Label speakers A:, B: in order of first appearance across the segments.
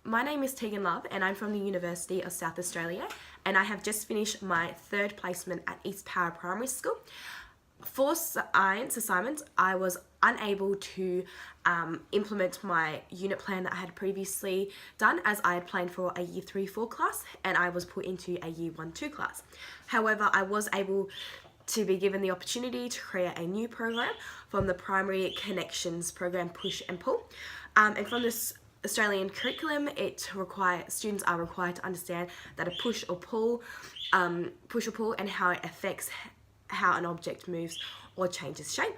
A: my name is Tegan Love and I'm from the University of South Australia, and I have just finished my third placement at East Power Primary School. For science assignments, I was unable to implement my unit plan that I had previously done, as I had planned for a Year 3-4 class and I was put into a Year 1-2 class. However, I was able to be given the opportunity to create a new program from the Primary Connections program, Push and Pull. And from this Australian curriculum, students are required to understand that a push or pull and how it affects how an object moves or changes shape.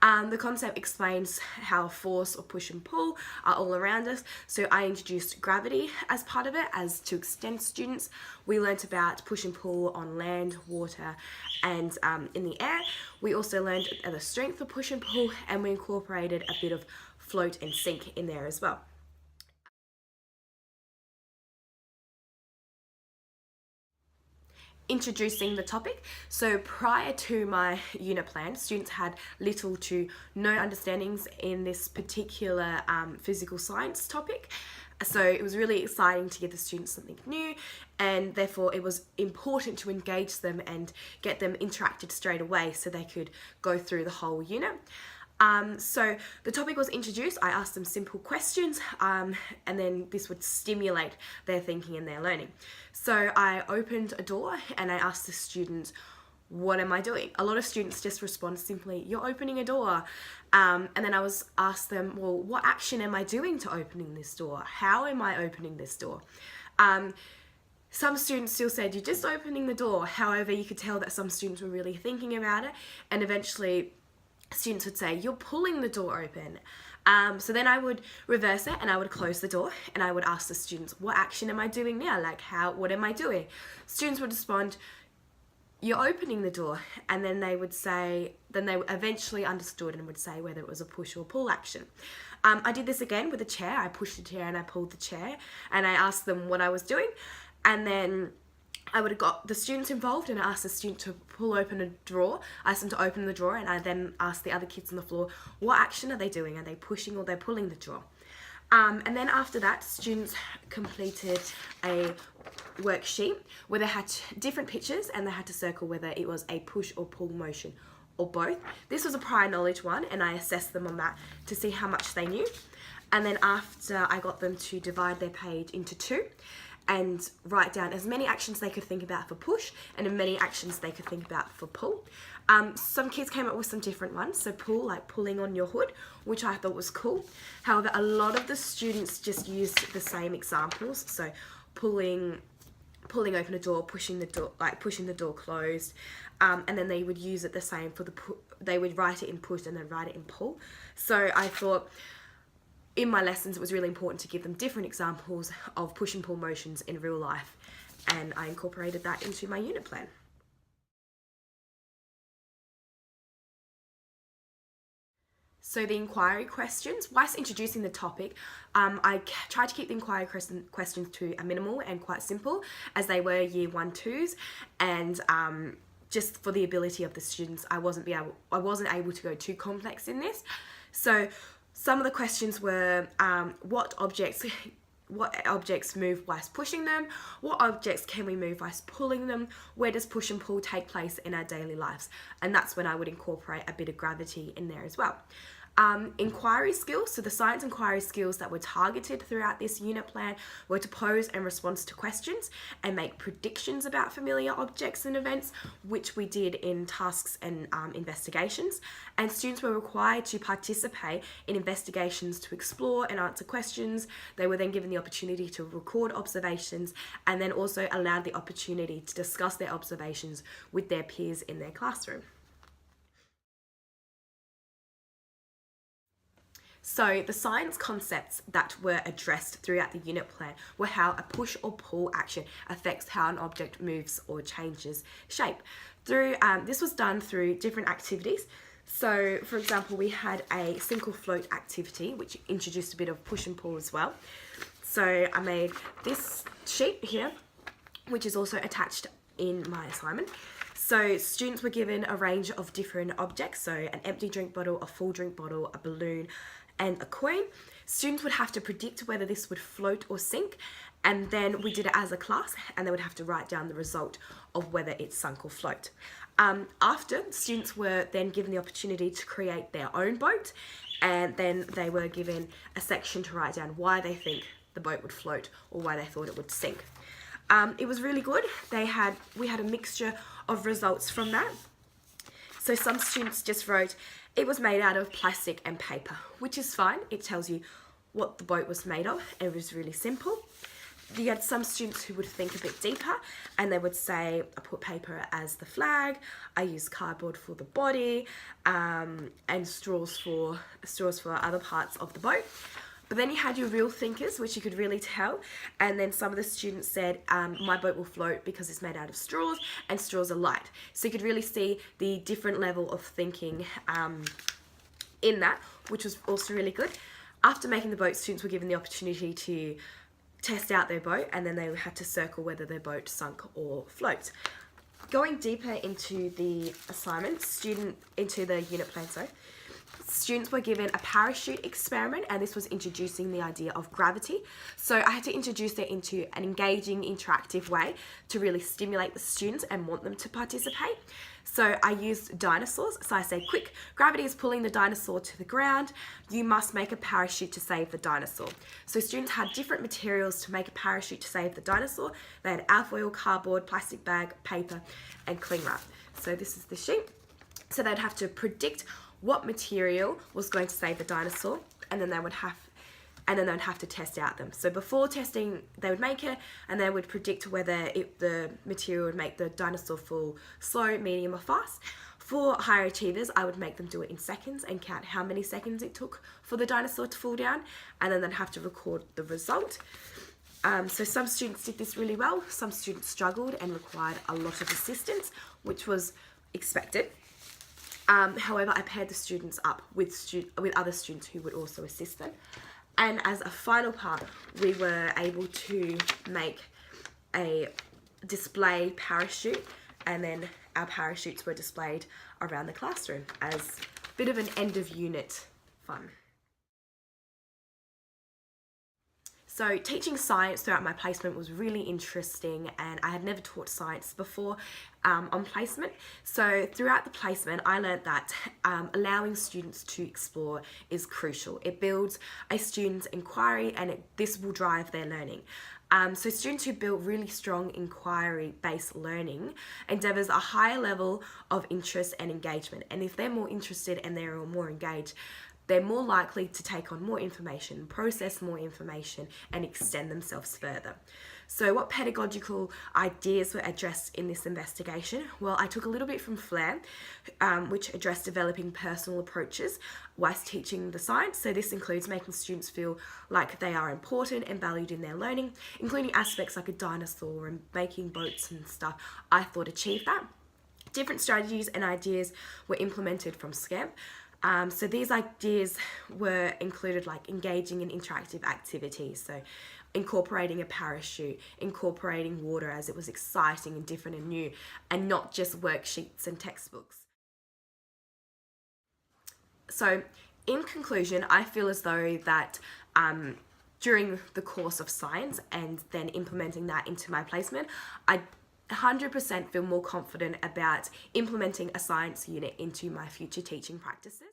A: The concept explains how force or push and pull are all around us. So I introduced gravity as part of it, as to extend students. We learnt about push and pull on land, water, and in the air. We also learned the strength of push and pull, and we incorporated a bit of float and sink in there as well. Introducing the topic. So prior to my unit plan, students had little to no understandings in this particular physical science topic. So it was really exciting to give the students something new, and therefore it was important to engage them and get them interacted straight away so they could go through the whole unit. So the topic was introduced. I asked them simple questions, and then this would stimulate their thinking and their learning. So I opened a door and I asked the students, what am I doing? A lot of students just respond simply, you're opening a door. And then I asked them, well, what action am I doing to opening this door? How am I opening this door? Some students still said, you're just opening the door. However, you could tell that some students were really thinking about it, and eventually students would say, you're pulling the door open. So then I would reverse it and I would close the door and I would ask the students, what action am I doing now? Like, what am I doing? Students would respond, you're opening the door. And then they would say, then they eventually understood and would say whether it was a push or pull action. I did this again with a chair. I pushed the chair and I pulled the chair, and I asked them what I was doing. And then I would have got the students involved and I asked the student to pull open a drawer. I asked them to open the drawer, and I then asked the other kids on the floor, what action are they doing? Are they pushing or they're pulling the drawer? And then after that, students completed a worksheet where they had different pictures and they had to circle whether it was a push or pull motion or both. This was a prior knowledge one, and I assessed them on that to see how much they knew. And then after, I got them to divide their page into two and write down as many actions they could think about for push and as many actions they could think about for pull. Some kids came up with some different ones. So pull, like pulling on your hood, which I thought was cool. However, a lot of the students just used the same examples. So pulling open a door, pushing the door closed, and then they would use it the same for they would write it in push and then write it in pull. So I thought, in my lessons, it was really important to give them different examples of push and pull motions in real life, and I incorporated that into my unit plan. So the inquiry questions, whilst introducing the topic, I tried to keep the inquiry questions to a minimal and quite simple, as they were Year 1-2s, and just for the ability of the students, I wasn't able to go too complex in this. So some of the questions were, what objects move whilst pushing them? What objects can we move whilst pulling them? Where does push and pull take place in our daily lives? And that's when I would incorporate a bit of gravity in there as well. Inquiry skills, so the science inquiry skills that were targeted throughout this unit plan were to pose and respond to questions and make predictions about familiar objects and events, which we did in tasks and investigations. And students were required to participate in investigations to explore and answer questions. They were then given the opportunity to record observations, and then also allowed the opportunity to discuss their observations with their peers in their classroom. So the science concepts that were addressed throughout the unit plan were how a push or pull action affects how an object moves or changes shape. This was done through different activities. So for example, we had a single float activity, which introduced a bit of push and pull as well. So I made this sheet here, which is also attached in my assignment. So students were given a range of different objects, so an empty drink bottle, a full drink bottle, a balloon, and a coin. Students would have to predict whether this would float or sink, and then we did it as a class, and they would have to write down the result of whether it sunk or float. After, students were then given the opportunity to create their own boat, and then they were given a section to write down why they think the boat would float or why they thought it would sink. It was really good. We had a mixture of results from that. So some students just wrote, it was made out of plastic and paper, which is fine. It tells you what the boat was made of, and it was really simple. You had some students who would think a bit deeper, and they would say, I put paper as the flag, I used cardboard for the body, and straws for other parts of the boat. But then you had your real thinkers, which you could really tell, and then some of the students said, my boat will float because it's made out of straws, and straws are light. So you could really see the different level of thinking in that, which was also really good. After making the boat, students were given the opportunity to test out their boat, and then they had to circle whether their boat sunk or float. Going deeper into the assignments, into the unit plan, students were given a parachute experiment, and this was introducing the idea of gravity. So I had to introduce it into an engaging, interactive way to really stimulate the students and want them to participate. So I used dinosaurs. So I said, quick, gravity is pulling the dinosaur to the ground. You must make a parachute to save the dinosaur. So students had different materials to make a parachute to save the dinosaur. They had alfoil, cardboard, plastic bag, paper, and cling wrap. So this is the sheet. So they'd have to predict what material was going to save the dinosaur, and then they'd have to test out them. So before testing, they would make it, and they would predict whether the material would make the dinosaur fall slow, medium, or fast. For higher achievers, I would make them do it in seconds and count how many seconds it took for the dinosaur to fall down, and then they'd have to record the result. So some students did this really well, some students struggled and required a lot of assistance, which was expected. However, I paired the students up with other students who would also assist them. And as a final part, we were able to make a display parachute, and then our parachutes were displayed around the classroom as a bit of an end of unit fun. So teaching science throughout my placement was really interesting, and I had never taught science before on placement. So throughout the placement, I learned that allowing students to explore is crucial. It builds a student's inquiry, and this will drive their learning. So students who build really strong inquiry-based learning endeavours a higher level of interest and engagement. And if they're more interested and they're more engaged, they're more likely to take on more information, process more information, and extend themselves further. So what pedagogical ideas were addressed in this investigation? Well, I took a little bit from Flair, which addressed developing personal approaches whilst teaching the science. So this includes making students feel like they are important and valued in their learning, including aspects like a dinosaur and making boats and stuff. I thought achieved that. Different strategies and ideas were implemented from SCAMP. So these ideas were included like engaging in interactive activities, so incorporating a parachute, incorporating water as it was exciting and different and new, and not just worksheets and textbooks. So in conclusion, I feel as though that during the course of science and then implementing that into my placement, I 100% feel more confident about implementing a science unit into my future teaching practices.